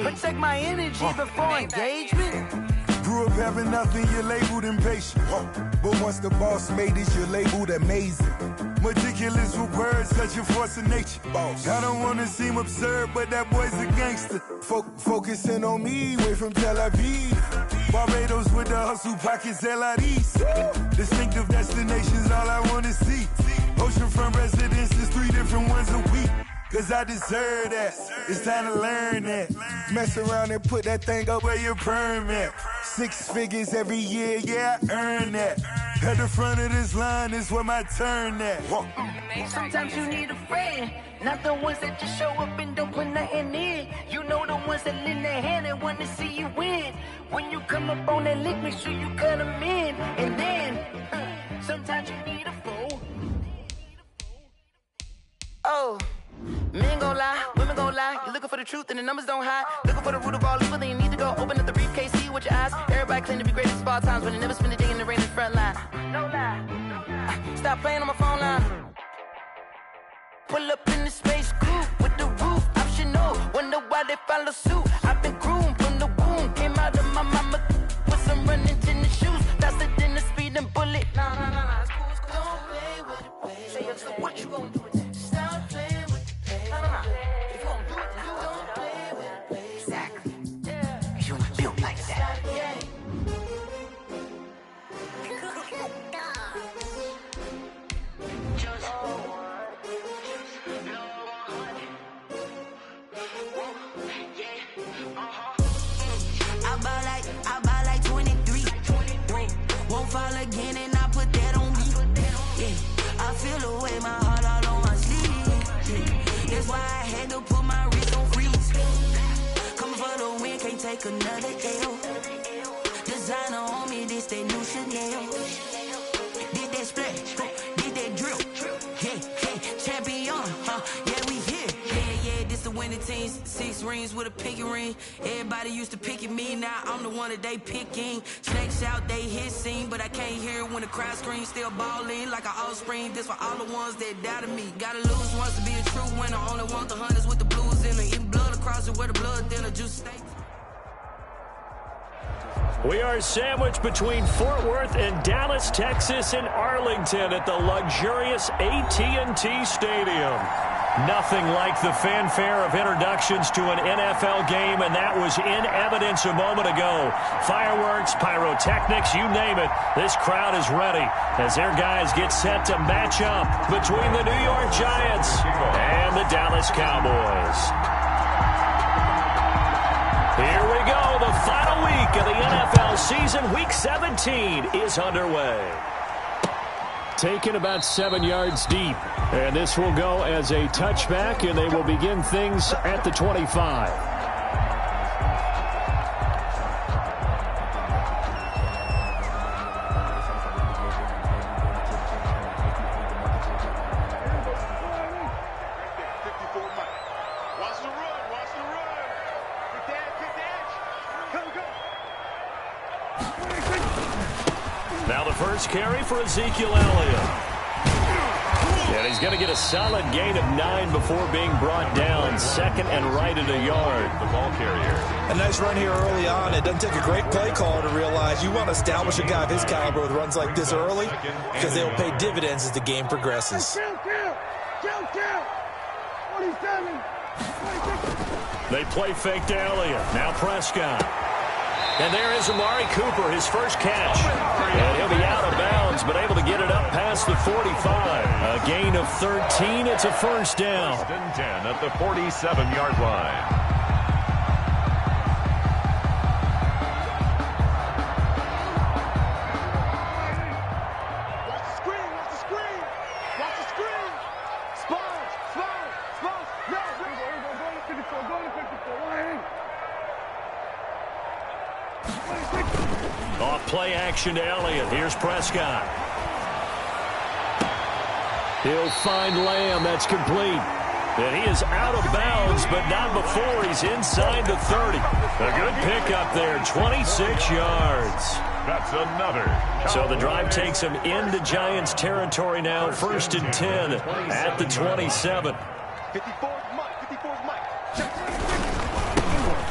Protect my energy before engagement. Grew up having nothing, you're labeled impatient. But once the boss made it, you're labeled amazing. Meticulous with words, such a force of nature. I don't want to seem absurd, but that boy's a gangster. Focusing on me, way from Tel Aviv. Barbados with the hustle pockets, LIDs. Distinctive destinations, all I want to see. Oceanfront residences, 3 different ones a week. Cause I deserve that, it's time to learn that. Mess around and put that thing up where your perm at. 6 figures every year, yeah, I earn that. At the front of this line is where my turn at. Sometimes you need a friend, not the ones that just show up and don't put nothing in. You know the ones that lend their hand and want to see you win. When you come up on that lick, make sure you cut them in. And then, sometimes you need a foe. Oh. Men gon' lie, women gon' lie. You're looking for the truth and the numbers don't hide. Looking for the root of all evil, then you need to go open up the briefcase, see with your eyes. Everybody claim to be greatest of all times, but they never spend a day in the rain in the front line. No lie. Stop playing on my phone line. Pull up in the space coupe with the roof optional. Wonder why they follow suit. I've been groomed from the womb. Came out of my mama with some running tennis shoes. Faster than the speeding bullet. Nah, it's cool, it's cool. Don't play with it, baby. Say up, so what you gon' do with it? Stop playing with it. If you gon' do it, then don't play with it, baby. Exactly. Yeah. You ain't built like that. I buy like 23. Won't fall again and I put that on me. Yeah. I feel the way, my heart all on my sleeve. Yeah. That's why I had to put my wrist on freeze. Coming for the win, can't take another L. Designer on me, this that new Chanel. Did that splash, did that drill. Yeah, champion, yeah, we here. Yeah, this the winning teams. 6 rings with a pinky ring. Everybody used to picking me, now I'm the one that they picking. Snakes out, they hit scene, but I can't hear it when the crowd screams. Still balling like an offspring. This for all the ones that doubted me. Gotta lose once to be a true winner. Only want the hunters with the blues in it. Eating blood across it where the blood thinner. Juice steak. We are sandwiched between Fort Worth and Dallas, Texas, and Arlington at the luxurious AT&T Stadium. Nothing like the fanfare of introductions to an NFL game, and that was in evidence a moment ago. Fireworks, pyrotechnics, you name it. This crowd is ready as their guys get set to match up between the New York Giants and the Dallas Cowboys. Here we go. The final week of the NFL season, Week 17, is underway. Taken about 7 yards deep. And this will go as a touchback, and they will begin things at the 25. Now the first carry for Ezekiel Elliott. And he's going to get a solid gain of 9 before being brought down. Second and right at a yard. The ball carrier. A nice run here early on. It doesn't take a great play caller to realize you want to establish a guy of his caliber with runs like this early because they will pay dividends as the game progresses. They play fake to Elliott. Now Prescott. And there is Amari Cooper, his first catch. And he'll be out of bounds, but able to get it up past the 45. A gain of 13. It's a first down. 10 at the 47-yard line. Off play action to Elliott. Here's Prescott. He'll find Lamb. That's complete. And he is out of bounds, but not before he's inside the 30. A good pickup there, 26 yards. That's another. So the drive takes him into Giants territory now. First and 10 at the 27. 54 Mike.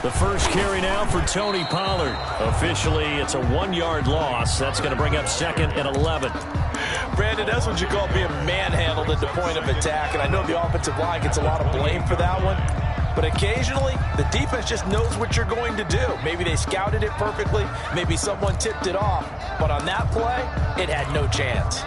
The first carry now for Tony Pollard. Officially, it's a 1-yard loss. That's going to bring up 2nd and 11. Brandon, that's what you call being manhandled at the point of attack. And I know the offensive line gets a lot of blame for that one. But occasionally, the defense just knows what you're going to do. Maybe they scouted it perfectly. Maybe someone tipped it off. But on that play, it had no chance.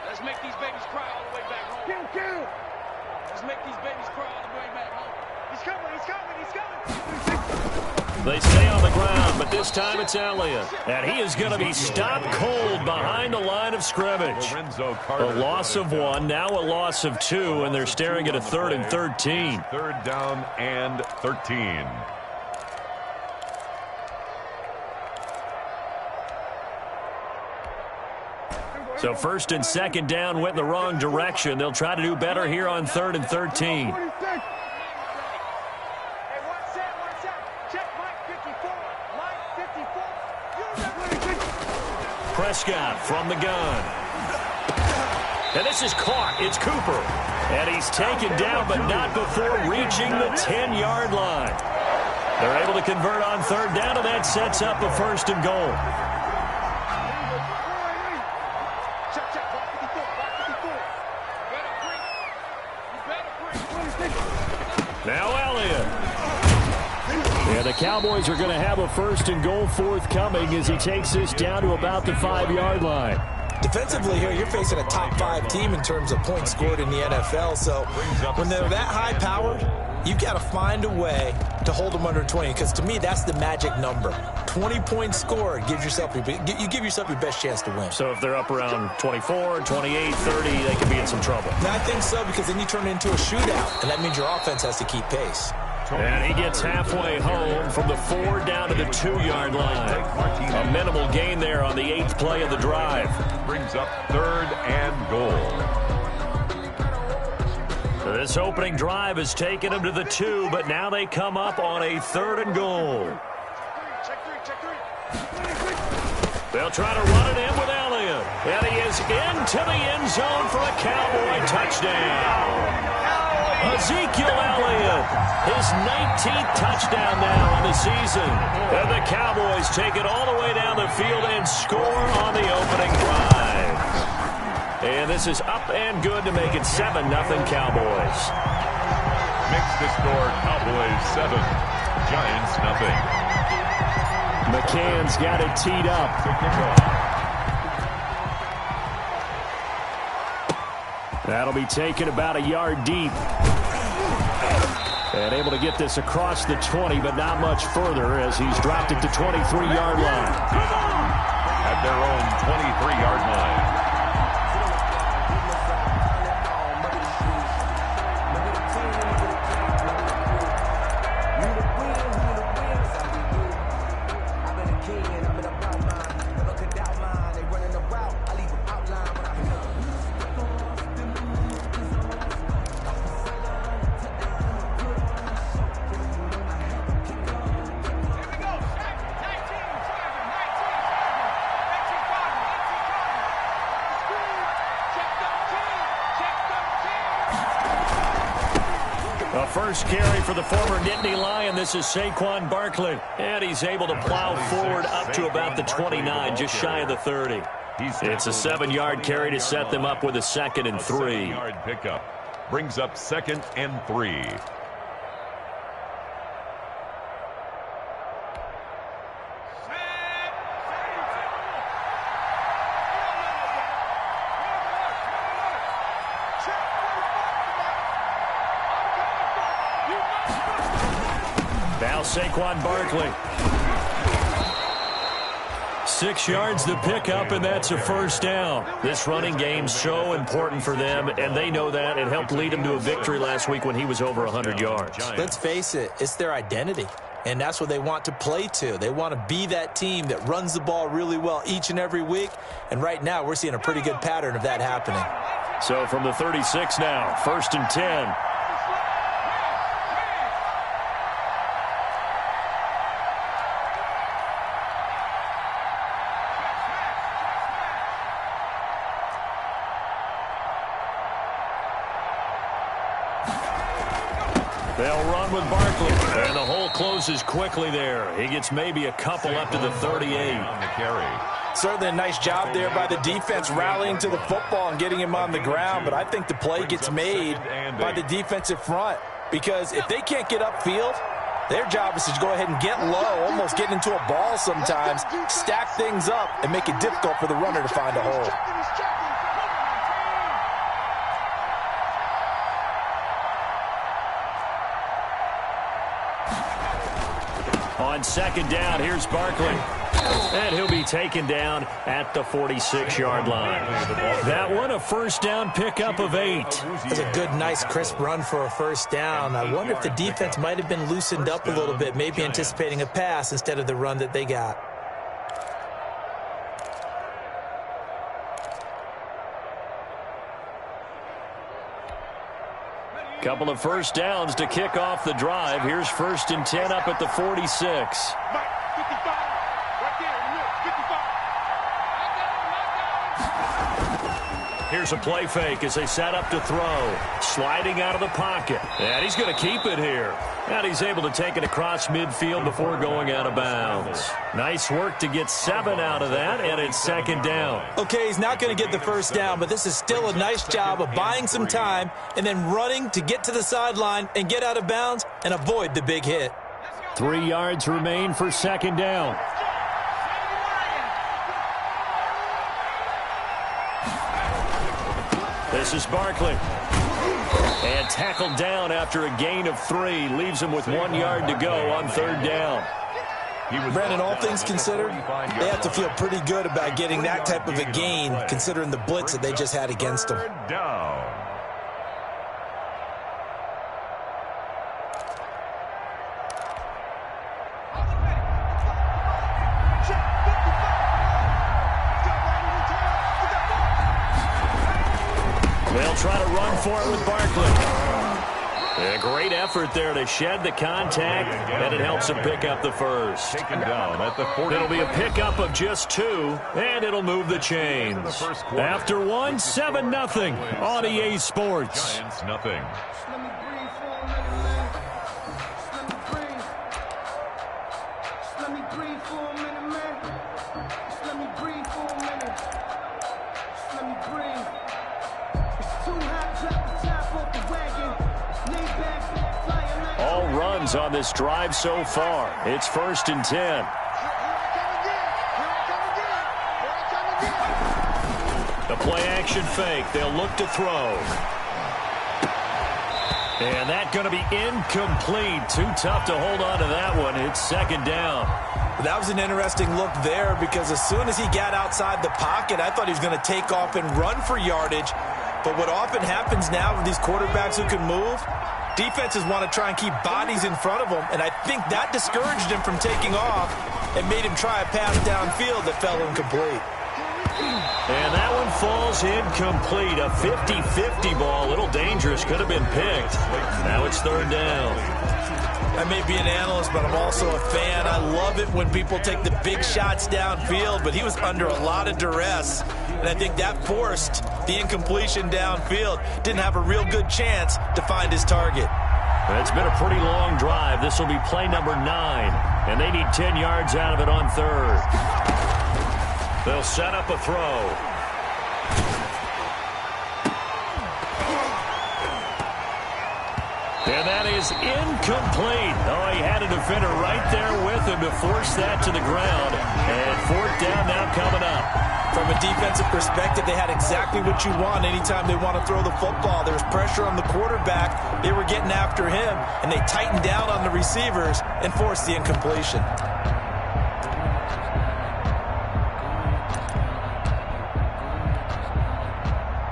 Let's make these babies cry all the way back home. Let's make these babies cry all the way back home. He's coming, he's coming, he's coming. They stay on the ground, but this time it's Elliott. And he is going to be stopped cold behind the line of scrimmage. A loss of 1, now a loss of 2, and they're staring at a 3rd and 13. 3rd down and 13. So 1st and 2nd down went in the wrong direction. They'll try to do better here on 3rd and 13. Prescott from the gun. And this is caught. It's Cooper. And he's taken down, but not before reaching the 10-yard line. They're able to convert on 3rd down, and that sets up a 1st and goal. Now Elliott. And the Cowboys are going to have a 1st and goal forthcoming as he takes this down to about the 5-yard line. Defensively here, you're facing a top 5 team in terms of points scored in the NFL. So when they're that high-powered, you've got to find a way to hold them under 20, because to me, that's the magic number. 20 points scored, you give yourself your best chance to win. So if they're up around 24, 28, 30, they could be in some trouble. And I think so, because then you turn it into a shootout, and that means your offense has to keep pace. And he gets halfway home from the 4 down to the 2-yard line. A minimal gain there on the 8th play of the drive. Brings up 3rd and goal. This opening drive has taken them to the 2, but now they come up on a 3rd and goal. They'll try to run it in with Elliott. And he is into the end zone for a Cowboy touchdown. Ezekiel Elliott, his 19th touchdown now on the season. And the Cowboys take it all the way down the field and score on the opening drive. And this is up and good to make it 7-0 Cowboys. Makes the score Cowboys 7, Giants 0. McCann's got it teed up. That'll be taken about a yard deep. And able to get this across the 20, but not much further as he's dropped it to 23-yard line. At their own 23-yard line. First carry for the former Nittany Lion. This is Saquon Barkley. And he's able to plow forward up to about the 29, just shy of the 30. It's a 7-yard carry to set them up with a 2nd and 3. 7-yard pickup. Brings up 2nd and 3. Now Saquon Barkley. 6 yards the pickup, and that's a 1st down. This running game's so important for them, and they know that. It helped lead them to a victory last week when he was over 100 yards. Let's face it, it's their identity, and that's what they want to play to. They want to be that team that runs the ball really well each and every week, and right now we're seeing a pretty good pattern of that happening. So from the 36 now, 1st and 10. They'll run with Barkley. And the hole closes quickly there. He gets maybe a couple up to the 38. On the carry. Certainly a nice job there by the defense rallying to the football and getting him on the ground. But I think the play gets made by the defensive front. Because if they can't get upfield, their job is to go ahead and get low, almost get into a ball sometimes, stack things up, and make it difficult for the runner to find a hole. On second down, here's Barkley. And he'll be taken down at the 46-yard line. That one, a first down pickup of 8. That's a good, nice, crisp run for a first down. I wonder if the defense might have been loosened up a little bit, maybe anticipating a pass instead of the run that they got. Couple of first downs to kick off the drive. Here's 1st and 10 up at the 46. Here's a play fake as they set up to throw. Sliding out of the pocket. And he's going to keep it here. And he's able to take it across midfield before going out of bounds. Nice work to get 7 out of that, and it's second down. Okay, he's not going to get the first down, but this is still a nice job of buying some time and then running to get to the sideline and get out of bounds and avoid the big hit. 3 yards remain for second down. This is Barkley. And tackled down after a gain of 3. Leaves him with 1 yard to go on third down. Brandon, all things considered, they have to feel pretty good about getting that type of a gain, considering the blitz that they just had against them. They'll try to run for it with Barkley. A great effort there to shed the contact, and it helps him pick up the first. Taken down at the 40. It'll be a pickup of just 2, and it'll move the chains. After 1, 7-0 on EA Sports. Giants nothing. All runs on this drive so far. It's 1st and 10. The play action fake. They'll look to throw. And that's going to be incomplete. Too tough to hold on to that one. It's second down. That was an interesting look there because as soon as he got outside the pocket, I thought he was going to take off and run for yardage. But what often happens now with these quarterbacks who can move, defenses want to try and keep bodies in front of them, and I think that discouraged him from taking off and made him try a pass downfield that fell incomplete. And that one falls incomplete. A 50-50 ball. A little dangerous. Could have been picked. Now it's third down. I may be an analyst, but I'm also a fan. I love it when people take the big shots downfield, but he was under a lot of duress, and I think that forced the incompletion downfield. Didn't have a real good chance to find his target. It's been a pretty long drive. This will be play number 9, and they need 10 yards out of it on third. They'll set up a throw. And that is incomplete. Oh, he had a defender right there with him to force that to the ground. And fourth down now coming up. From a defensive perspective, they had exactly what you want anytime they want to throw the football. There was pressure on the quarterback. They were getting after him, and they tightened down on the receivers and forced the incompletion.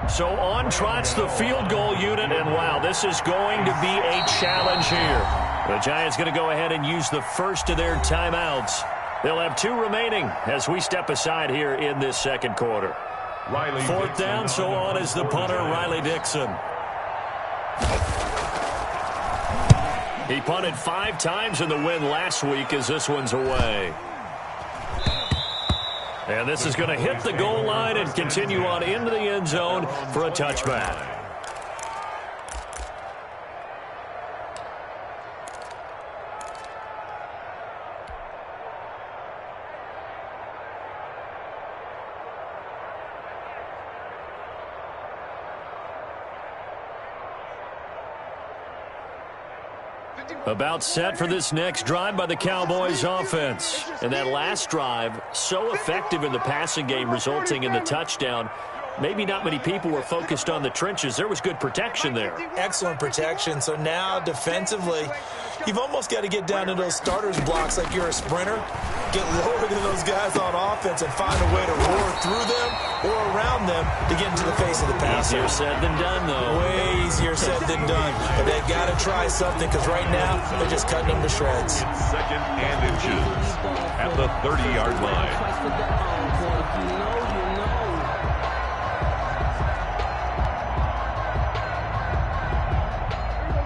So on trots the field goal unit, and wow, this is going to be a challenge here. The Giants going to go ahead and use the first of their timeouts. They'll have 2 remaining as we step aside here in this second quarter. Fourth down, so on is the punter, Riley Dixon. He punted 5 times in the win last week as this one's away. And this is going to hit the goal line and continue on into the end zone for a touchback. About set for this next drive by the Cowboys offense. And that last drive, so effective in the passing game, resulting in the touchdown. Maybe not many people were focused on the trenches. There was good protection there. Excellent protection. So now defensively, you've almost got to get down to those starters blocks like you're a sprinter. Get lower than those guys on offense and find a way to roar through them or around them to get into the face of the passer. Easier said than done, though. Way easier said than done. But they've got to try something because right now they're just cutting them to shreds. Second and inches at the 30-yard line.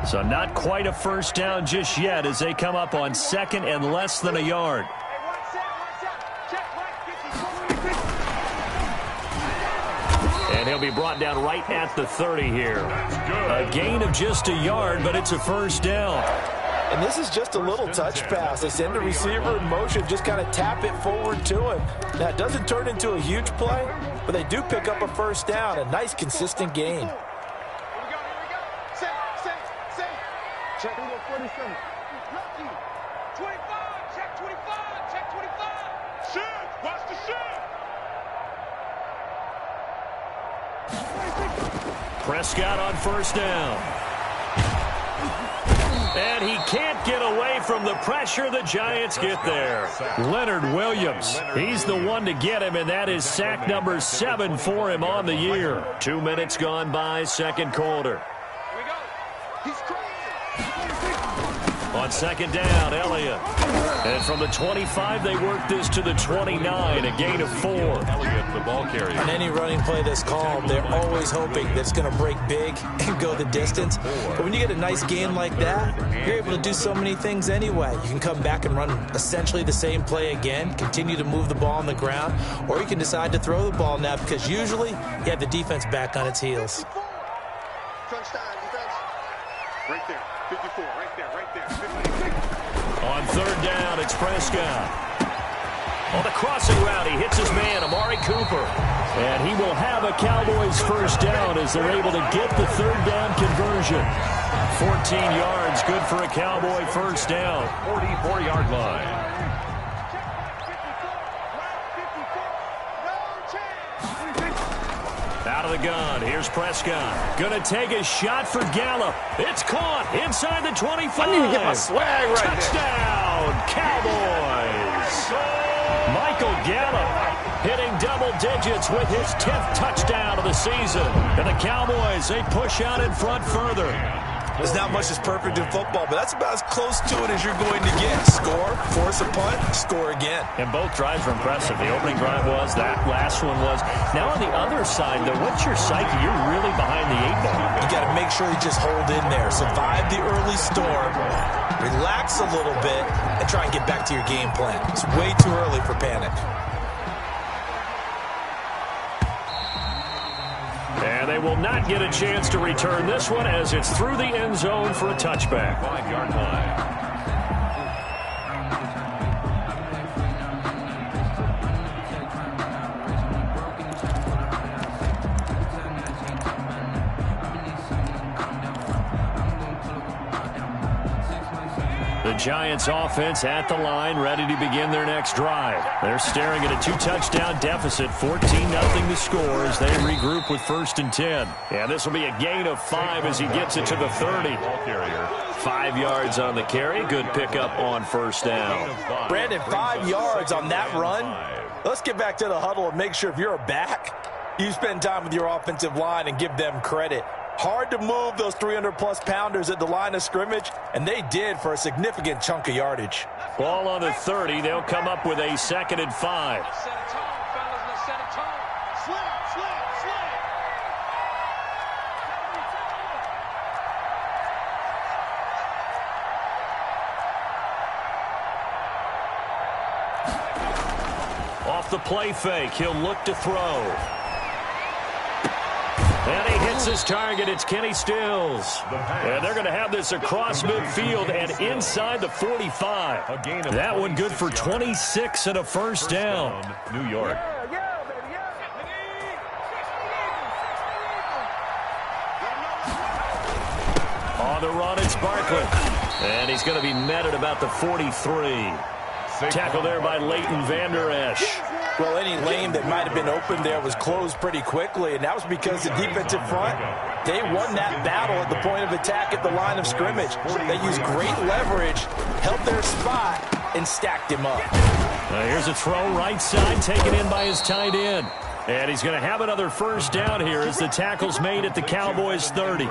So not quite a first down just yet as they come up on second and less than a yard. And he'll be brought down right at the 30 here. A gain of just a yard, but it's a first down. And this is just a little touch pass. They send the receiver in motion, just kind of tap it forward to him. Now, it doesn't turn into a huge play, but they do pick up a first down, a nice, consistent gain. Check 47. 25. Check 25. Check 25. Shoot. Watch the shoot. Prescott on first down. And he can't get away from the pressure. The Giants get there. Leonard Williams, he's the one to get him, and that is sack number 7 for him on the year. 2 minutes gone by, second quarter. Here we go. He's crazy. On second down, Elliott. And from the 25, they work this to the 29, a gain of 4. Elliott, the ball carrier. On any running play that's called, they're always hoping that it's going to break big and go the distance. But when you get a nice gain like that, you're able to do so many things anyway. You can come back and run essentially the same play again, continue to move the ball on the ground, or you can decide to throw the ball now because usually you have the defense back on its heels. Touchdown defense. Right there. 54. Right there. Right there. 56. On third down, it's Prescott. On the crossing route, he hits his man, Amari Cooper. And he will have a Cowboys first down as they're able to get the third down conversion. 14 yards, good for a Cowboy first down. 44-yard line. Out of the gun, here's Prescott. Gonna take a shot for Gallup. It's caught inside the 25. I need to get my swag right. Touchdown, Cowboys. Michael Gallup hitting double digits with his 10th touchdown of the season. And the Cowboys, they push out in front further. There's not much that's perfect in football, but that's about as close to it as you're going to get. Score, force a punt, score again. And both drives were impressive. The opening drive was, that last one was. Now on the other side, though, what's your psyche? You're really behind the 8 ball. You got to make sure you just hold in there. Survive the early storm, relax a little bit, and try and get back to your game plan. It's way too early for panic. And they will not get a chance to return this one as it's through the end zone for a touchback. 5-yard line. The Giants offense at the line, ready to begin their next drive. They're staring at a 2-touchdown deficit, 14-0 to score as they regroup with 1st and 10. And this will be a gain of 5 as he gets it to the 30. 5 yards on the carry. Good pickup on first down. Brandon, 5 yards on that run. Let's get back to the huddle and make sure if you're a back, you spend time with your offensive line and give them credit. Hard to move those 300-plus pounders at the line of scrimmage, and they did for a significant chunk of yardage. Ball on the 30. They'll come up with a 2nd and 5. Let's set a tone, fellas. Let's set a tone. Slam, slam, slam. Off the play fake, he'll look to throw. And he hits his target. It's Kenny Stills. And they're going to have this across midfield and inside the 45. That one good for 26 and a first down. New York. On the run, it's Barkley. And he's going to be met at about the 43. Tackle there by Leighton Vander Esch. Well, any lane that might have been open there was closed pretty quickly, and that was because the defensive front, they won that battle at the point of attack at the line of scrimmage. They used great leverage, held their spot, and stacked him up. Here's a throw right side, taken in by his tight end. And he's going to have another first down here as the tackle's made at the Cowboys' 30.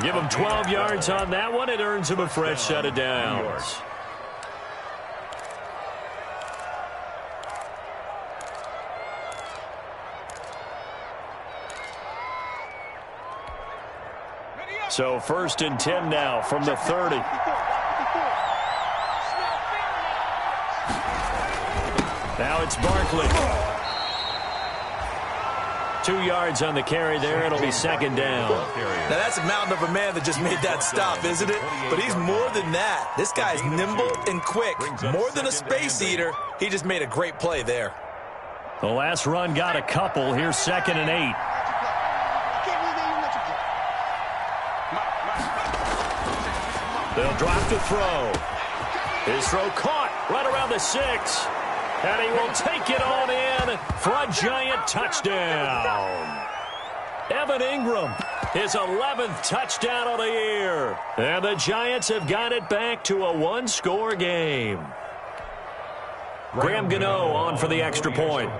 Give him 12 yards on that one. It earns him a fresh set of downs. So 1st and 10 now from the 30. Now it's Barkley. 2 yards on the carry there. It'll be 2nd down. Now that's a mountain of a man that just made that stop, isn't it? But he's more than that. This guy's nimble and quick. More than a space eater. He just made a great play there. The last run got a couple. Here's 2nd and 8. They'll drop the throw. His throw caught right around the 6. And he will take it on in for a Giant touchdown. Evan Ingram, his 11th touchdown of the year. And the Giants have got it back to a one-score game. Graham Gano on for the extra point.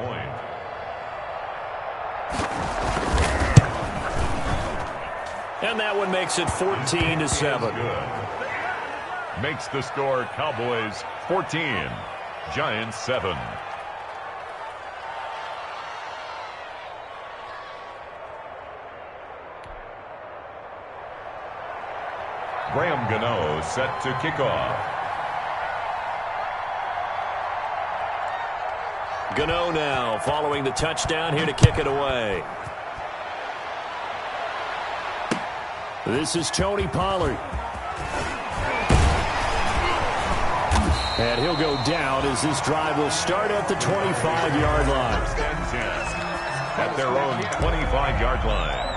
And that one makes it 14-7. Makes the score Cowboys 14, Giants 7. Graham Gano set to kick off. Gano now following the touchdown here to kick it away. This is Tony Pollard. And he'll go down as this drive will start at the 25-yard line. At their own 25-yard line.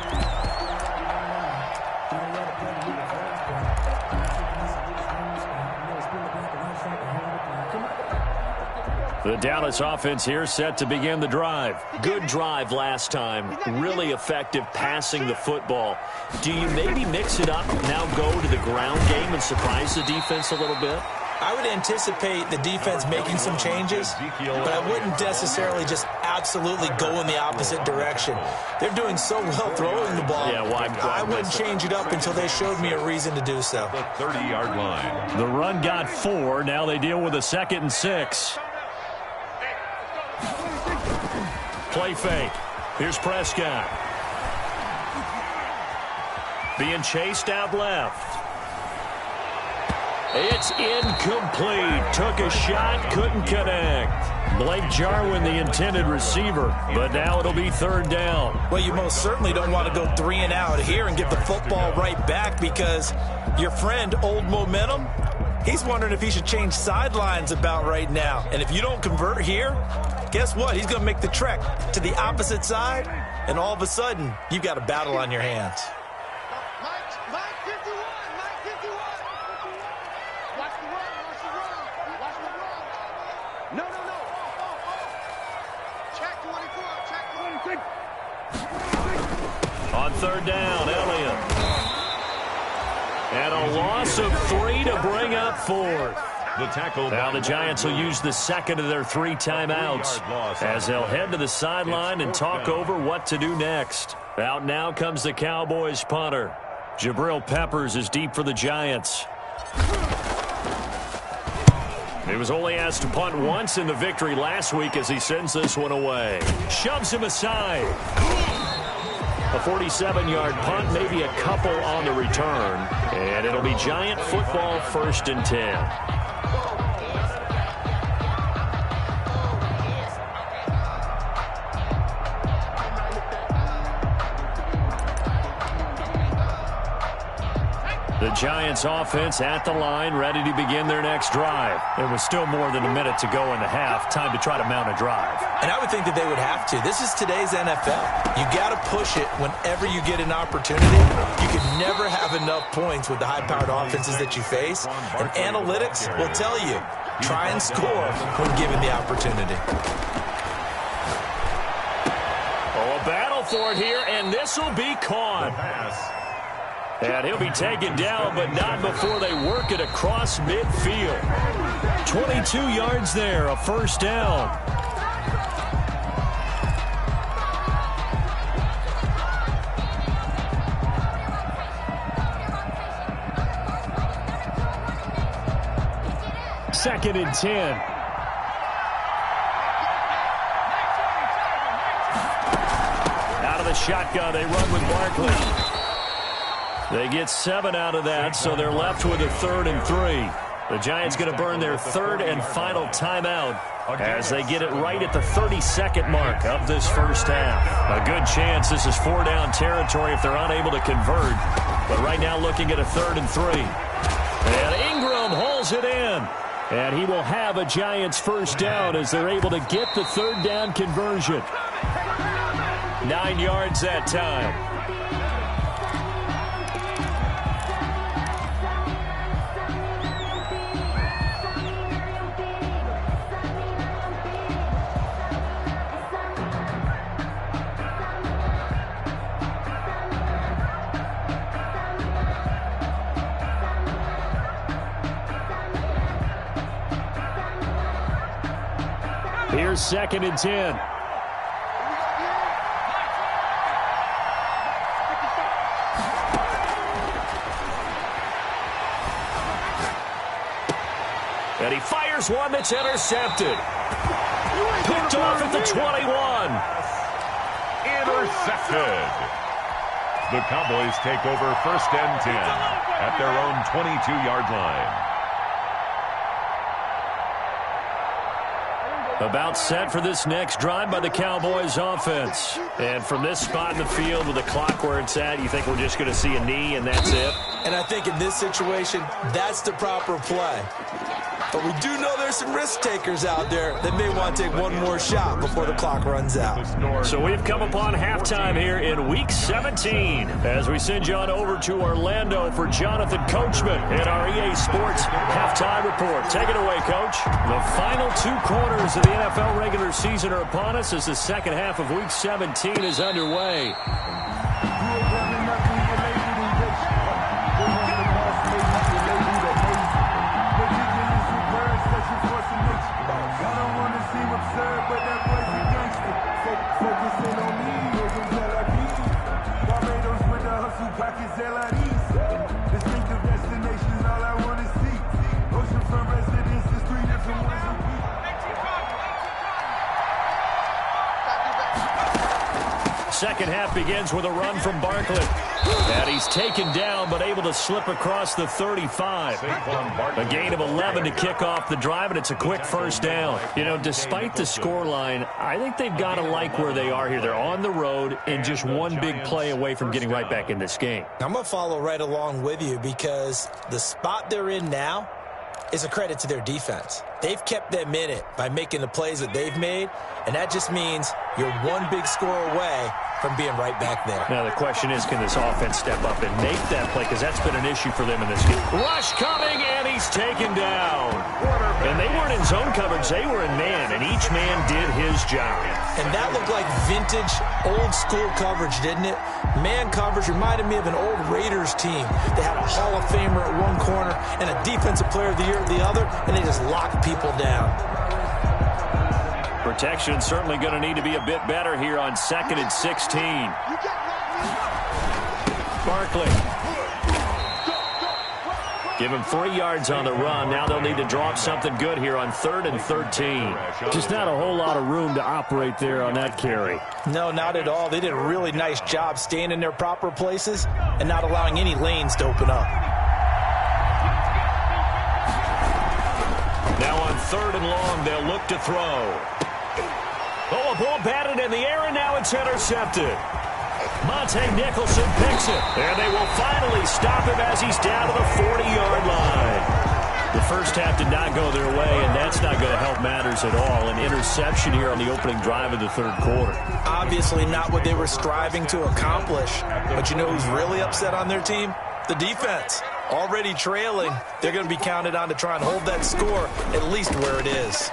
The Dallas offense here set to begin the drive. Good drive last time. Really effective passing the football. Do you maybe mix it up, now go to the ground game and surprise the defense a little bit? I would anticipate the defense making some changes, but I wouldn't necessarily just absolutely go in the opposite direction. They're doing so well throwing the ball. Yeah, why I wouldn't change it up until they showed me a reason to do so. The 30-yard line. The run got 4. Now they deal with a 2nd and 6. Play fake. Here's Prescott. Being chased out left. It's incomplete. Took a shot, couldn't connect. Blake Jarwin, the intended receiver, but now it'll be 3rd down. Well, you most certainly don't want to go 3 and out here and get the football right back because your friend, Old Momentum, he's wondering if he should change sidelines about right now. And if you don't convert here, guess what? He's going to make the trek to the opposite side, and all of a sudden, you've got a battle on your hands. On 3rd down, Elliott. And a loss of 3 to bring up 4th. The tackle. Now the Giants will use the 2nd of their 3 timeouts as they'll head to the sideline and talk over what to do next. Out now comes the Cowboys punter. Jabril Peppers is deep for the Giants. He was only asked to punt once in the victory last week as he sends this one away. Shoves him aside. A 47-yard punt, maybe a couple on the return. And it'll be Giant football 1st and 10. The Giants offense at the line, ready to begin their next drive. There was still more than a minute to go in the half. Time to try to mount a drive. And I would think that they would have to. This is today's NFL. You got to push it whenever you get an opportunity. You can never have enough points with the high-powered offenses that you face. And analytics will tell you, try and score when given the opportunity. Oh, a battle for it here, and this will be caught. And he'll be taken down, but not before they work it across midfield. 22 yards there, a first down. Second and 10. Out of the shotgun, they run with Barkley. They get 7 out of that, so they're left with a 3rd and 3. The Giants going to burn their 3rd and final timeout as they get it right at the 32nd mark of this first half. A good chance this is 4-down territory if they're unable to convert. But right now looking at a 3rd and 3. And Ingram hauls it in. And he will have a Giants first down as they're able to get the 3rd down conversion. 9 yards that time. Here's 2nd and 10. And he fires one that's intercepted. Picked off at the 21. Intercepted. The Cowboys take over 1st and 10 at their own 22-yard line. About set for this next drive by the Cowboys offense. And from this spot in the field with the clock where it's at, you think we're just going to see a knee and that's it? And I think in this situation, that's the proper play. But we do know there's some risk takers out there that may want to take one more shot before the clock runs out. So we've come upon halftime here in Week 17 as we send you on over to Orlando for Jonathan Coachman in our EA Sports Halftime Report. Take it away, Coach. The final 2 quarters of the NFL regular season are upon us as the second half of Week 17 is underway. Second half begins with a run from Barkley. And he's taken down but able to slip across the 35. A gain of 11 to kick off the drive, and it's a quick first down. You know, despite the scoreline, I think they've got to like where they are here. They're on the road and just one big play away from getting right back in this game. I'm going to follow right along with you because the spot they're in now is a credit to their defense. They've kept them in it by making the plays that they've made, and that just means you're one big score away from being right back there. Now the question is, can this offense step up and make that play? Because that's been an issue for them in this game. Rush coming, and he's taken down. And they weren't in zone coverage. They were in man, and each man did his job. And that looked like vintage, old-school coverage, didn't it? Man coverage reminded me of an old Raiders team. They had a Hall of Famer at one corner and a Defensive Player of the Year at the other, and they just locked people down. Protection certainly going to need to be a bit better here on 2nd and 16. Barkley. Give him 3 yards on the run. Now they'll need to drop something good here on 3rd and 13. Just not a whole lot of room to operate there on that carry. No, not at all. They did a really nice job staying in their proper places and not allowing any lanes to open up. Now on 3rd and long, they'll look to throw. Oh, a ball batted in the air, and now it's intercepted. Monte Nicholson picks it. And they will finally stop him as he's down to the 40-yard line. The first half did not go their way, and that's not going to help matters at all. An interception here on the opening drive of the third quarter. Obviously not what they were striving to accomplish. But you know who's really upset on their team? The defense. Already trailing. They're going to be counted on to try and hold that score at least where it is.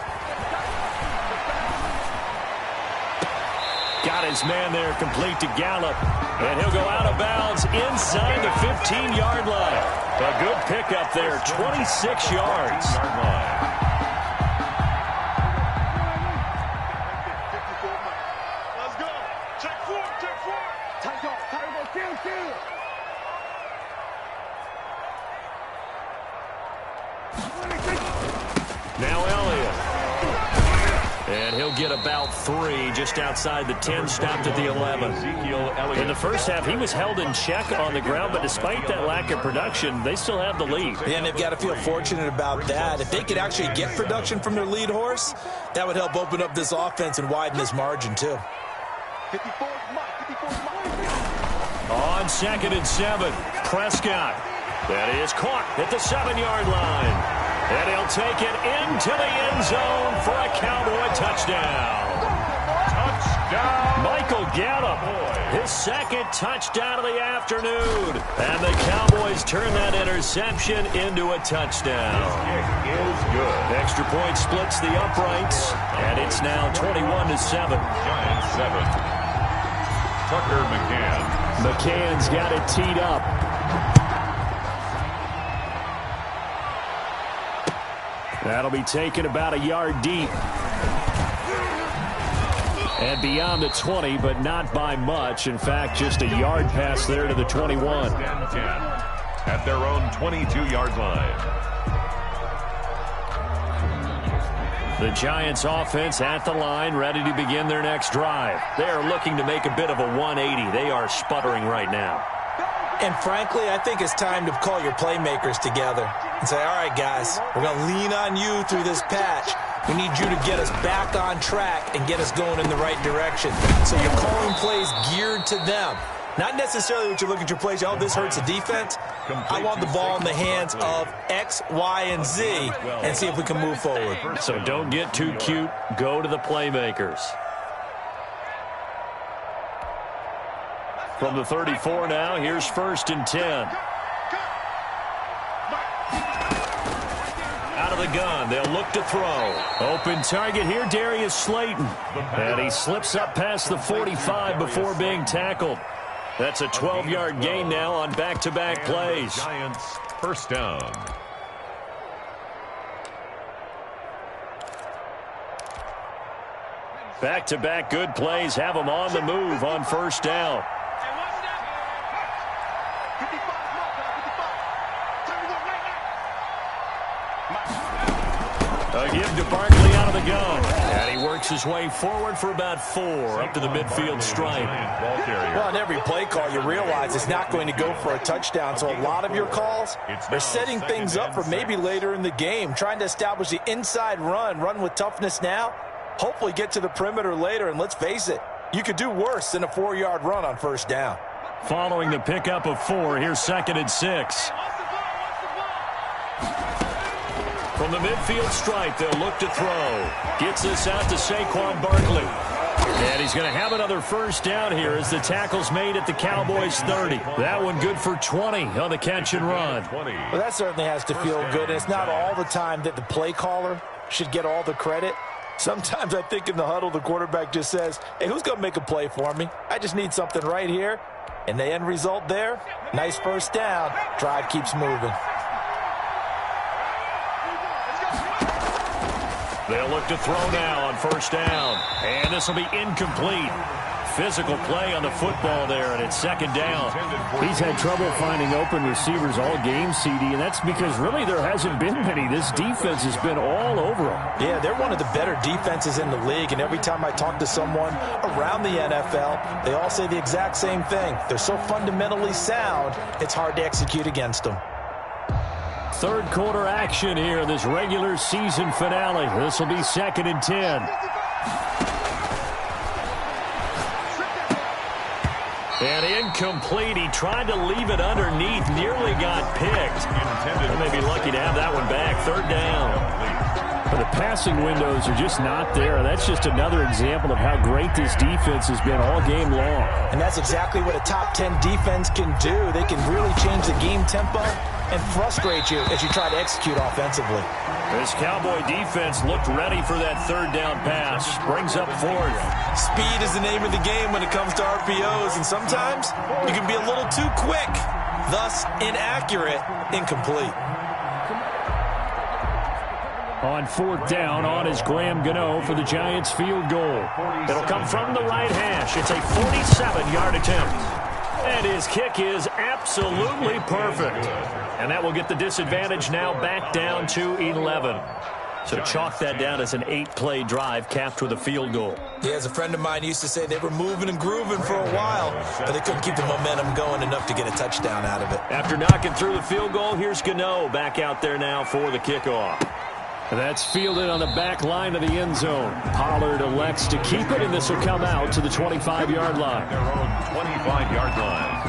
Got his man there, complete to Gallup. And he'll go out of bounds inside the 15-yard line. A good pickup there, 26 yards. Let's go. Check four. Tight go, kill. Now Elliott. And he'll get about 3 just outside the 10, stopped at the 11. In the first half, he was held in check on the ground, but despite that lack of production, they still have the lead. And they've got to feel fortunate about that. If they could actually get production from their lead horse, that would help open up this offense and widen this margin, too. 54 On 2nd and 7, Prescott. That is caught at the 7-yard line. And he'll take it into the end zone for a Cowboy touchdown. Touchdown. Michael Gallup, his second touchdown of the afternoon. And the Cowboys turn that interception into a touchdown. Kick is good. Extra point splits the uprights, and it's now 21-7. Giants 7. Tucker McCann. McCann's got it teed up. That'll be taken about a yard deep. And beyond the 20, but not by much. In fact, just a yard pass there to the 21. 10 at their own 22-yard line. The Giants offense at the line, ready to begin their next drive. They are looking to make a bit of a 180. They are sputtering right now. And frankly, I think it's time to call your playmakers together and say, all right, guys, we're going to lean on you through this patch. We need you to get us back on track and get us going in the right direction. So you're calling plays geared to them. Not necessarily what you look at your plays, oh, this hurts the defense. I want the ball in the hands of X, Y, and Z and see if we can move forward. So don't get too cute. Go to the playmakers. From the 34 now, here's 1st and 10. Out of the gun, they'll look to throw. Open target here, Darius Slayton. And he slips up past the 45 before being tackled. That's a 12-yard gain now on back-to-back plays. Giants 1st down. Back-to-back good plays have them on the move on 1st down. A give to Barkley out of the gun. And he works his way forward for about 4 up to the midfield stripe. Well, on every play call, you realize it's not going to go for a touchdown. So a lot of your calls are setting things up for maybe later in the game, trying to establish the inside run with toughness now, hopefully get to the perimeter later. And let's face it, you could do worse than a 4-yard run on 1st down. Following the pickup of 4, here's 2nd and 6. From the midfield stripe, they'll look to throw. Gets this out to Saquon Barkley. And he's going to have another 1st down here as the tackle's made at the Cowboys 30. That one good for 20 on the catch and run. Well, that certainly has to feel good. And it's not all the time that the play caller should get all the credit. Sometimes I think in the huddle, the quarterback just says, hey, who's going to make a play for me? I just need something right here. And the end result there, nice 1st down. Drive keeps moving. They'll look to throw now on 1st down. And this will be incomplete. Physical play on the football there, and it's 2nd down. He's had trouble finding open receivers all game, CD, and that's because really there hasn't been many. This defense has been all over them. Yeah, they're one of the better defenses in the league, and every time I talk to someone around the NFL, they all say the exact same thing. They're so fundamentally sound, it's hard to execute against them. Third quarter action here in this regular season finale. This will be 2nd and 10. And incomplete. He tried to leave it underneath. Nearly got picked. They may be lucky to have that one back. Third down. The passing windows are just not there. That's just another example of how great this defense has been all game long. And that's exactly what a top 10 defense can do. They can really change the game tempo and frustrate you as you try to execute offensively. This Cowboy defense looked ready for that third down pass. Brings up fourth. Speed is the name of the game when it comes to RPOs, and sometimes you can be a little too quick, thus inaccurate, incomplete. On fourth down, on is Graham Gano for the Giants field goal. It'll come from the right hash. It's a 47-yard attempt. And his kick is absolutely perfect. And that will get the disadvantage now back down to 11. So chalk that down as an 8-play drive capped with a field goal. Yeah, as a friend of mine used to say, they were moving and grooving for a while, but they couldn't keep the momentum going enough to get a touchdown out of it. After knocking through the field goal, here's Gano back out there now for the kickoff. That's fielded on the back line of the end zone. Pollard elects to keep it, and this will come out to the 25-yard line. Their own 25-yard line.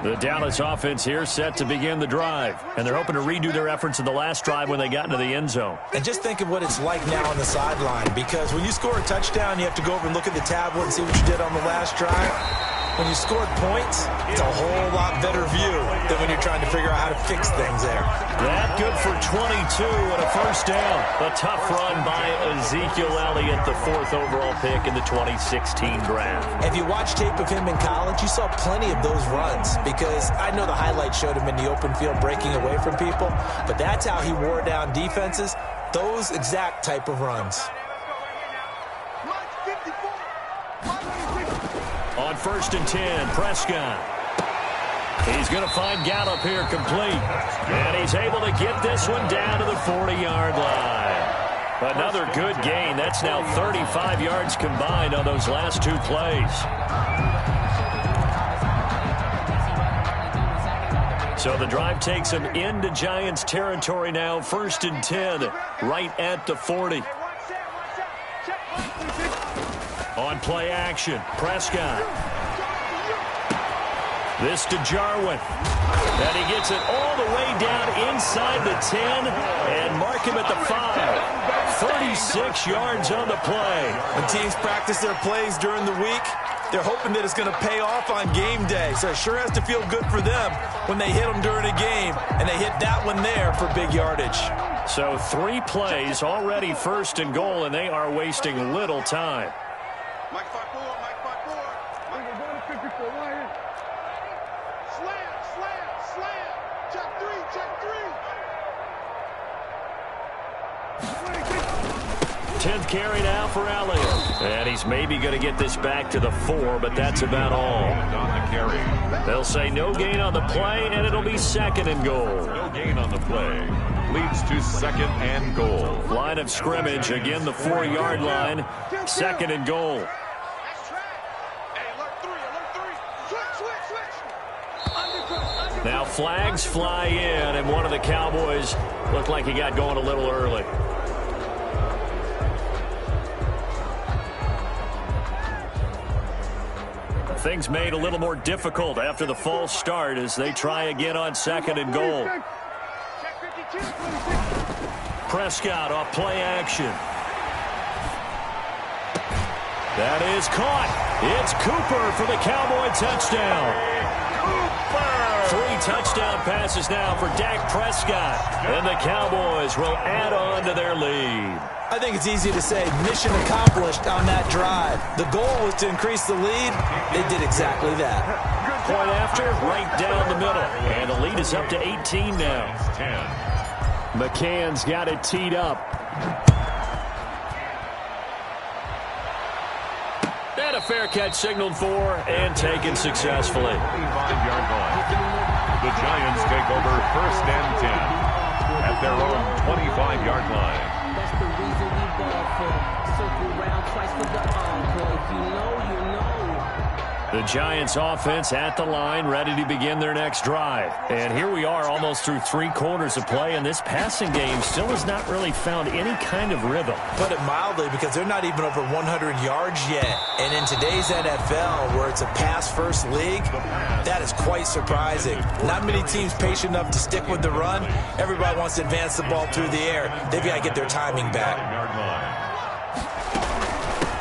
The Dallas offense here set to begin the drive, and they're hoping to redo their efforts in the last drive when they got into the end zone. And just think of what it's like now on the sideline, because when you score a touchdown, you have to go over and look at the tablet and see what you did on the last drive. When you scored points, it's a whole lot better view than when you're trying to figure out how to fix things there. That good for 22 and a first down. A tough run by Ezekiel Elliott, the 4th overall pick in the 2016 draft. If you watch tape of him in college, you saw plenty of those runs, because I know the highlights showed him in the open field breaking away from people, but that's how he wore down defenses, those exact type of runs. On 1st and 10, Prescott. He's going to find Gallup here complete. And he's able to get this one down to the 40-yard line. Another good gain. That's now 35 yards combined on those last two plays. So the drive takes him into Giants territory now. 1st and 10, right at the 40. On play action, Prescott. This to Jarwin. And he gets it all the way down inside the 10 and mark him at the 5. 36 yards on the play. When teams practice their plays during the week, they're hoping that it's going to pay off on game day. So it sure has to feel good for them when they hit them during a game, and they hit that one there for big yardage. So 3 plays, already 1st and goal, and they are wasting little time. Mike 5-4, Mike 5-4. Mike 154, right here. Slam. Check 3. 10th carry now for Elliott. And he's maybe going to get this back to the 4, but that's about all. On the carry. They'll say no gain on the play, and it'll be 2nd and goal. No gain on the play. Leads to 2nd and goal. Line of scrimmage, again the 4-yard line. 2nd and goal. Now flags fly in, and one of the Cowboys looked like he got going a little early. Things made a little more difficult after the false start as they try again on 2nd and goal. Prescott off play action. That is caught. It's Cooper for the Cowboy touchdown. 3 touchdown passes now for Dak Prescott. And the Cowboys will add on to their lead. I think it's easy to say mission accomplished on that drive. The goal was to increase the lead. They did exactly that. Point after, right down the middle. And the lead is up to 18 now. 10. McCann's got it teed up. And a fair catch signaled for and taken successfully. 25-yard line. The Giants take over 1st and 10 at their own 25-yard line. That's the reason we ball for. Circle round twice for the encore. If you know, you know. The Giants offense at the line, ready to begin their next drive. And here we are almost through 3 quarters of play, and this passing game still has not really found any kind of rhythm. Put it mildly, because they're not even over 100 yards yet. And in today's NFL, where it's a pass-first league, that is quite surprising. Not many teams patient enough to stick with the run. Everybody wants to advance the ball through the air. They've got to get their timing back.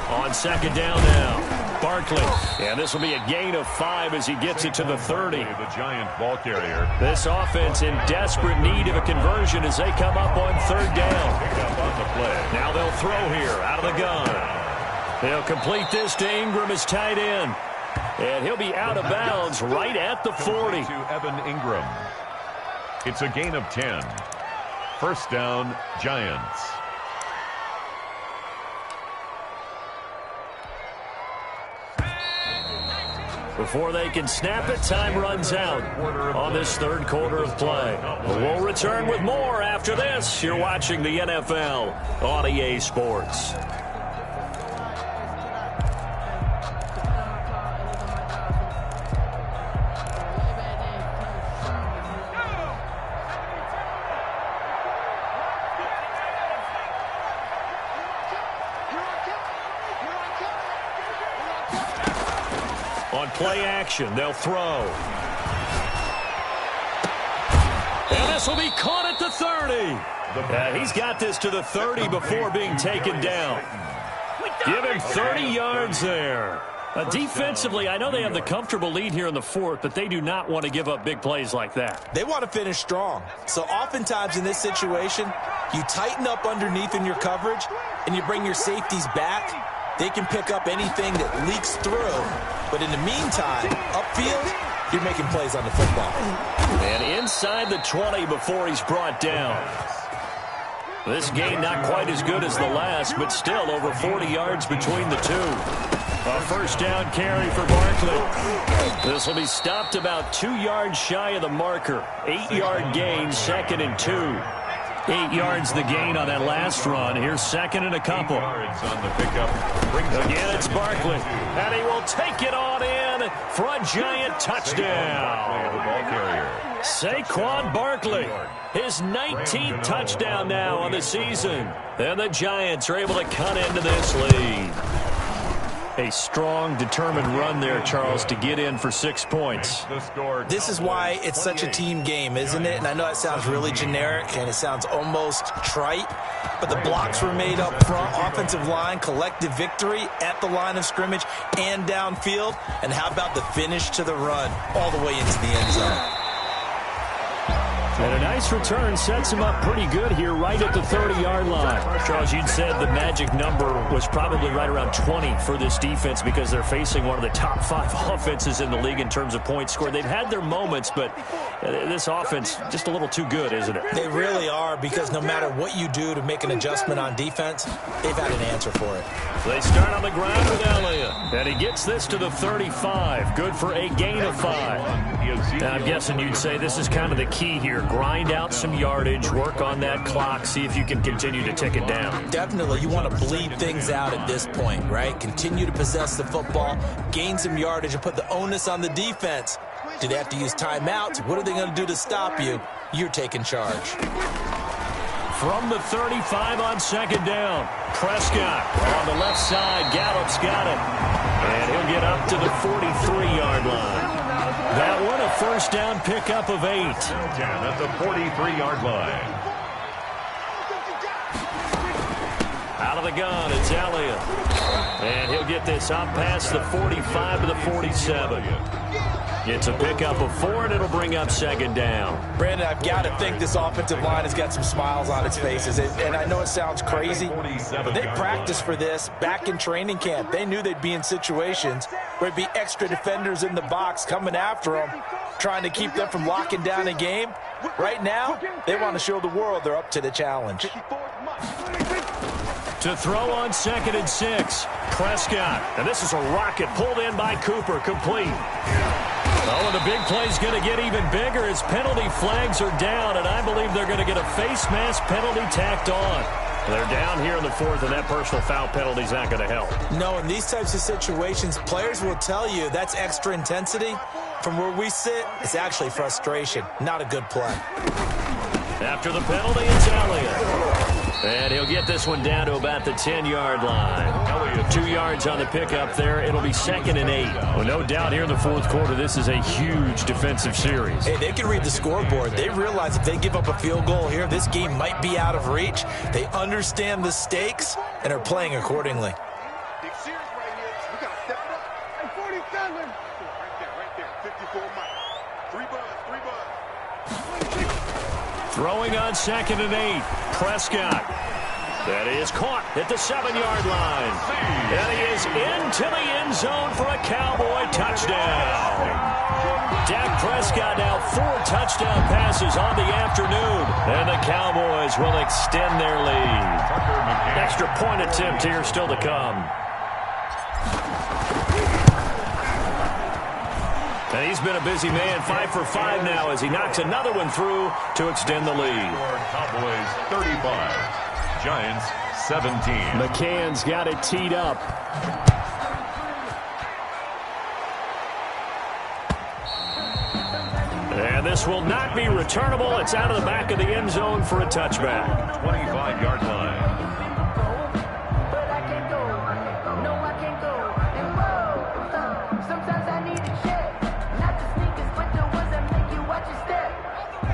On second down now. Barkley, and this will be a gain of 5 as he gets it to the 30. The Giant ball carrier. This offense in desperate need of a conversion as they come up on third down. On the play. Now they'll throw here out of the gun. They'll complete this to Ingram as tight end. And he'll be out of bounds right at the 40. To Evan Ingram. It's a gain of 10. First down, Giants. Before they can snap it, time runs out on this third quarter of play. We'll return with more after this. You're watching the NFL on EA Sports. On play action, they'll throw. And this will be caught at the 30. He's got this to the 30 before being taken down. Give him 30 yards there. Defensively, I know they have the comfortable lead here in the fourth, but they do not want to give up big plays like that. They want to finish strong. So oftentimes in this situation, you tighten up underneath in your coverage, and you bring your safeties back. They can pick up anything that leaks through. But in the meantime, upfield, you're making plays on the football. And inside the 20 before he's brought down. This game not quite as good as the last, but still over 40 yards between the two. A first down carry for Barkley. This will be stopped about 2 yards shy of the marker. 8-yard gain, 2nd and 2. 8 yards the gain on that last run. Here's 2nd and a couple. On the pickup. Again, it's Barkley. And he will take it on in for a Giant touchdown. Saquon Barkley, his 19th touchdown now on the season. And the Giants are able to cut into this lead. A strong, determined run there, Charles, to get in for 6 points. This is why it's such a team game, isn't it? And I know it sounds really generic and it sounds almost trite, but the blocks were made up front, offensive line, collective victory at the line of scrimmage and downfield. And how about the finish to the run all the way into the end zone? And a nice return sets him up pretty good here right at the 30-yard line. Charles, you'd said the magic number was probably right around 20 for this defense because they're facing one of the top 5 offenses in the league in terms of points scored. They've had their moments, but this offense just a little too good, isn't it? They really are, because no matter what you do to make an adjustment on defense, they've had an answer for it. They start on the ground with Elliott, and he gets this to the 35. Good for a gain of 5. Now, I'm guessing you'd say this is kind of the key here. Grind out some yardage, work on that clock, see if you can continue to tick it down. Definitely. You want to bleed things out at this point, right? Continue to possess the football, gain some yardage, and put the onus on the defense. Do they have to use timeouts? What are they going to do to stop you? You're taking charge. From the 35 on second down, Prescott on the left side. Gallup's got it. And he'll get up to the 43-yard line. That one, a first down pickup of 8. At the 43-yard line. Out of the gun, it's Elliott. And he'll get this up past the 45 to the 47. It's a pickup of 4, and it'll bring up second down. Brandon, I've got to think this offensive line has got some smiles on its faces. And I know it sounds crazy, but they practiced for this back in training camp. They knew they'd be in situations where it'd be extra defenders in the box coming after them, trying to keep them from locking down a game. Right now, they want to show the world they're up to the challenge. To throw on 2nd and 6, Prescott. And this is a rocket pulled in by Cooper, complete. Oh, and the big play's going to get even bigger as penalty flags are down, and I believe they're going to get a face mask penalty tacked on. They're down here in the fourth, and that personal foul penalty is not going to help. No, in these types of situations, players will tell you that's extra intensity. From where we sit, it's actually frustration. Not a good play. After the penalty, it's Elliott. And he'll get this one down to about the 10-yard line. Elliott, 2 yards on the pickup there. It'll be 2nd and 8. Well, no doubt here in the fourth quarter, this is a huge defensive series. Hey, they can read the scoreboard. They realize if they give up a field goal here, this game might be out of reach. They understand the stakes and are playing accordingly. Throwing on 2nd and 8. Prescott. That is caught at the 7-yard line. And he is into the end zone for a Cowboy touchdown. Dak Prescott now 4 touchdown passes on the afternoon. And the Cowboys will extend their lead. Extra point attempt here still to come. And he's been a busy man, 5 for 5 now as he knocks another one through to extend the lead. Cowboys 35, Giants 17. McCann's got it teed up. And this will not be returnable. It's out of the back of the end zone for a touchback. 25-yard line.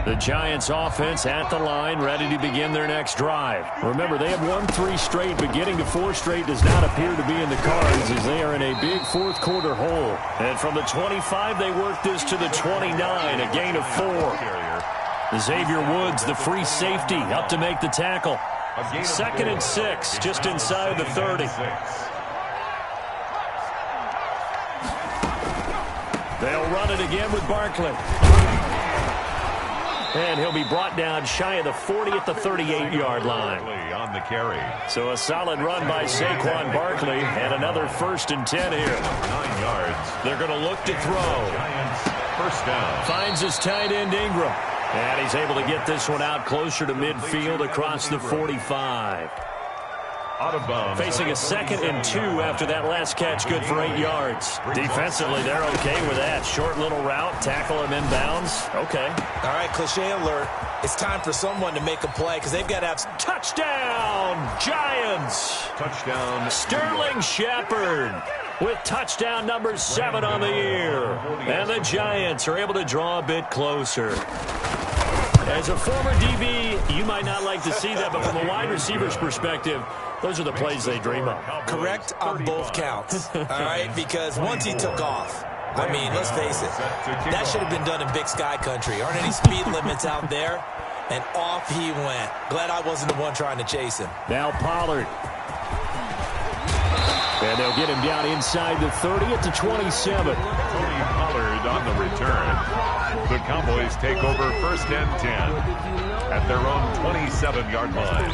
The Giants offense at the line, ready to begin their next drive. Remember, they have won 3 straight, but getting to 4 straight does not appear to be in the cards as they are in a big fourth quarter hole. And from the 25, they work this to the 29, a gain of 4. Xavier Woods, the free safety, up to make the tackle. 2nd and 6, just inside the 30. They'll run it again with Barkley. And he'll be brought down shy of the 40 at the 38-yard line. On the carry. So a solid run by Saquon Barkley and another 1st and 10 here. 9 yards. They're going to look to throw. Giants first down. Finds his tight end Ingram. And he's able to get this one out closer to midfield across the 45. Out of bounds. Facing a 2nd and 2 after that last catch, good for 8 yards. Defensively, they're okay with that. Short little route, tackle him inbounds. Okay. All right, cliche alert. It's time for someone to make a play because they've got to have... Touchdown, Giants! Touchdown. Sterling Shepard with touchdown number 7 on the year. And the Giants are able to draw a bit closer. As a former DB, you might not like to see that, but from a wide receiver's perspective, those are the plays they dream of. Correct on both counts, all right? Because once he took off, I mean, let's face it, that should have been done in Big Sky Country. Aren't any speed limits out there? And off he went. Glad I wasn't the one trying to chase him. Now Pollard. And they'll get him down inside the 30 at the 27. Tony Pollard on the return. The Cowboys take over 1st and 10 at their own 27-yard line.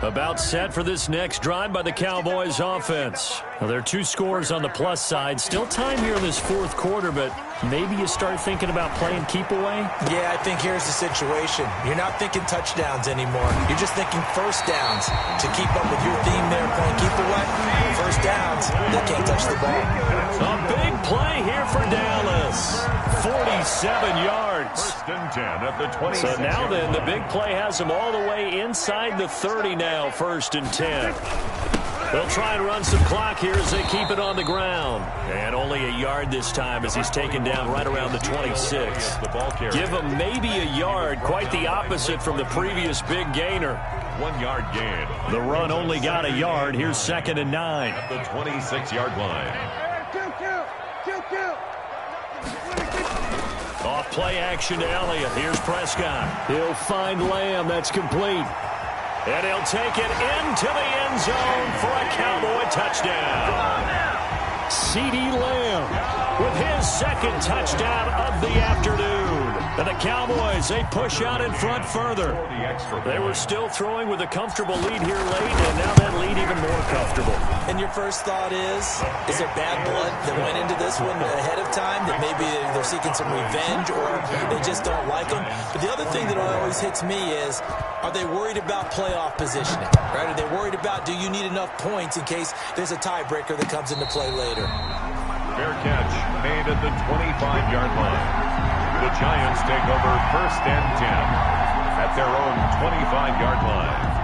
About set for this next drive by the Cowboys offense. Well, there are 2 scores on the plus side. Still time here in this fourth quarter, but maybe you start thinking about playing keep away? Yeah, I think here's the situation. You're not thinking touchdowns anymore. You're just thinking first downs. To keep up with your theme there, playing keep away, first downs, they can't touch the ball. A big play here for Dallas. 47 yards. 1st and 10 at the 26. So now then, the big play has them all the way inside the 30 now, 1st and 10. They'll try and run some clock here as they keep it on the ground. And only a yard this time as he's taken down right around the 26. Give him maybe a yard, quite the opposite from the previous big gainer. 1-yard gain. The run only got a yard. Here's 2nd and 9. At the 26-yard line. Off play action to Elliott. Here's Prescott. He'll find Lamb. That's complete. And he'll take it into the end zone for a Cowboy touchdown. CeeDee Lamb with his second touchdown of the afternoon. And the Cowboys, they push out in front further. They were still throwing with a comfortable lead here late, and now that lead even more comfortable. And your first thought is there bad blood that went into this one ahead of time, that maybe they're seeking some revenge or they just don't like them? But the other thing that always hits me is, are they worried about playoff positioning? Right? Are they worried about, do you need enough points in case there's a tiebreaker that comes into play later? Fair catch made at the 25-yard line. The Giants take over 1st and 10 at their own 25-yard line.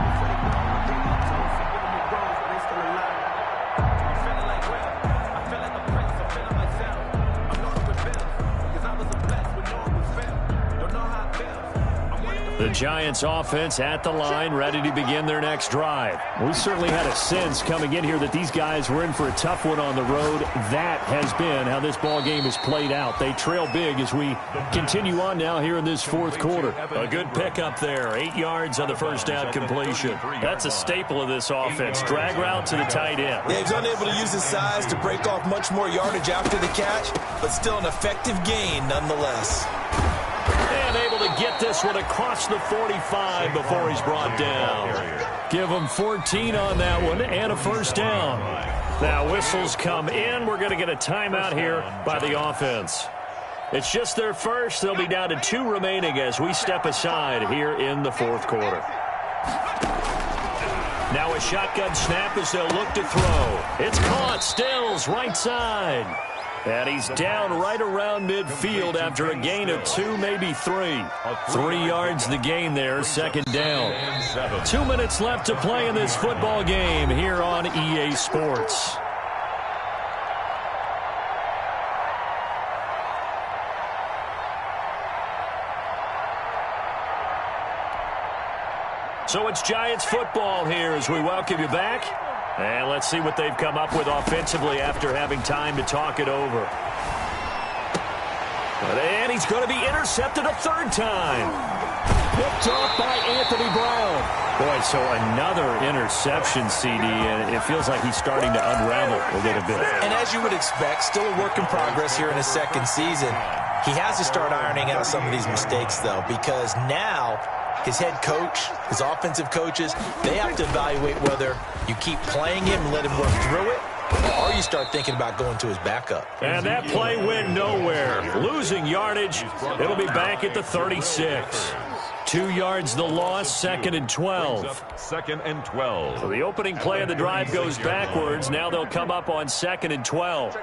The Giants offense at the line, ready to begin their next drive. We certainly had a sense coming in here that these guys were in for a tough one on the road. That has been how this ball game has played out. They trail big as we continue on now here in this fourth quarter. A good pickup there, 8 yards on the first down completion. That's a staple of this offense. Drag route to the tight end. Yeah, he's unable to use his size to break off much more yardage after the catch, but still an effective gain nonetheless. And able to get this one across the 45 before he's brought down. Give him 14 on that one and a first down. Now whistles come in. We're going to get a timeout here by the offense. It's just their first. They'll be down to 2 remaining as we step aside here in the fourth quarter. Now a shotgun snap as they'll look to throw. It's caught. Stills right side. And he's down right around midfield after a gain of 2, maybe 3. 3 yards the gain there, second down. 2 minutes left to play in this football game here on EA Sports. So it's Giants football here as we welcome you back. And let's see what they've come up with offensively after having time to talk it over. And he's going to be intercepted a 3rd time. Picked off by Anthony Brown. Boy, so another interception, CD, and it feels like he's starting to unravel a little bit. And as you would expect, still a work in progress here in his second season. He has to start ironing out some of these mistakes, though, because now his head coach, his offensive coaches, they have to evaluate whether you keep playing him and let him work through it, or you start thinking about going to his backup. And that play went nowhere. Losing yardage. It'll be back at the 36. 2 yards the loss, 2nd and 12. 2nd and 12. So the opening play of the drive goes backwards. Now they'll come up on 2nd and 12.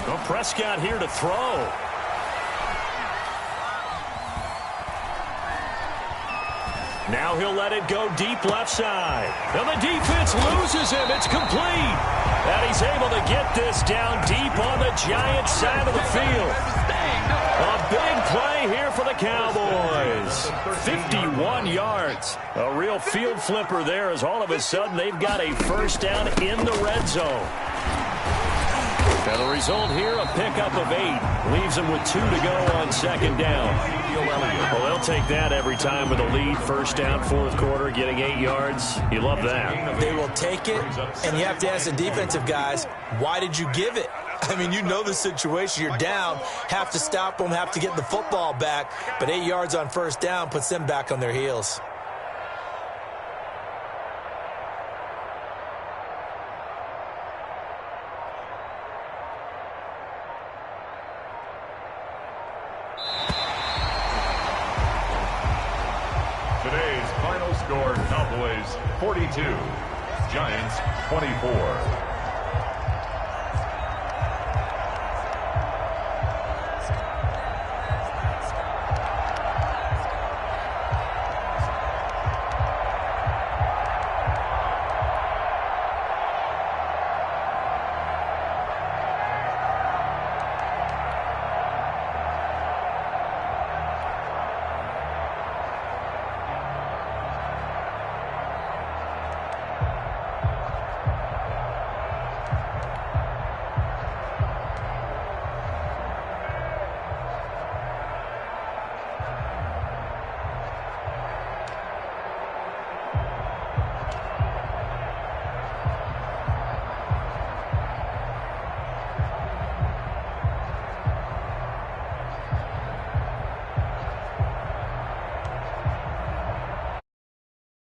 Well, Prescott here to throw. Now he'll let it go deep left side. And the defense loses him. It's complete. And he's able to get this down deep on the Giants side of the field. A big play here for the Cowboys. 51 yards. A real field flipper there as all of a sudden they've got a first down in the red zone. And the result here, a pickup of 8. Leaves them with 2 to go on 2nd down. Well, they'll take that every time with a lead. First down, fourth quarter, getting 8 yards. You love that. They will take it, and you have to ask the defensive guys, why did you give it? I mean, you know the situation. You're down, have to stop them, have to get the football back. But 8 yards on first down puts them back on their heels. Today's final score, Cowboys 42, Giants 24.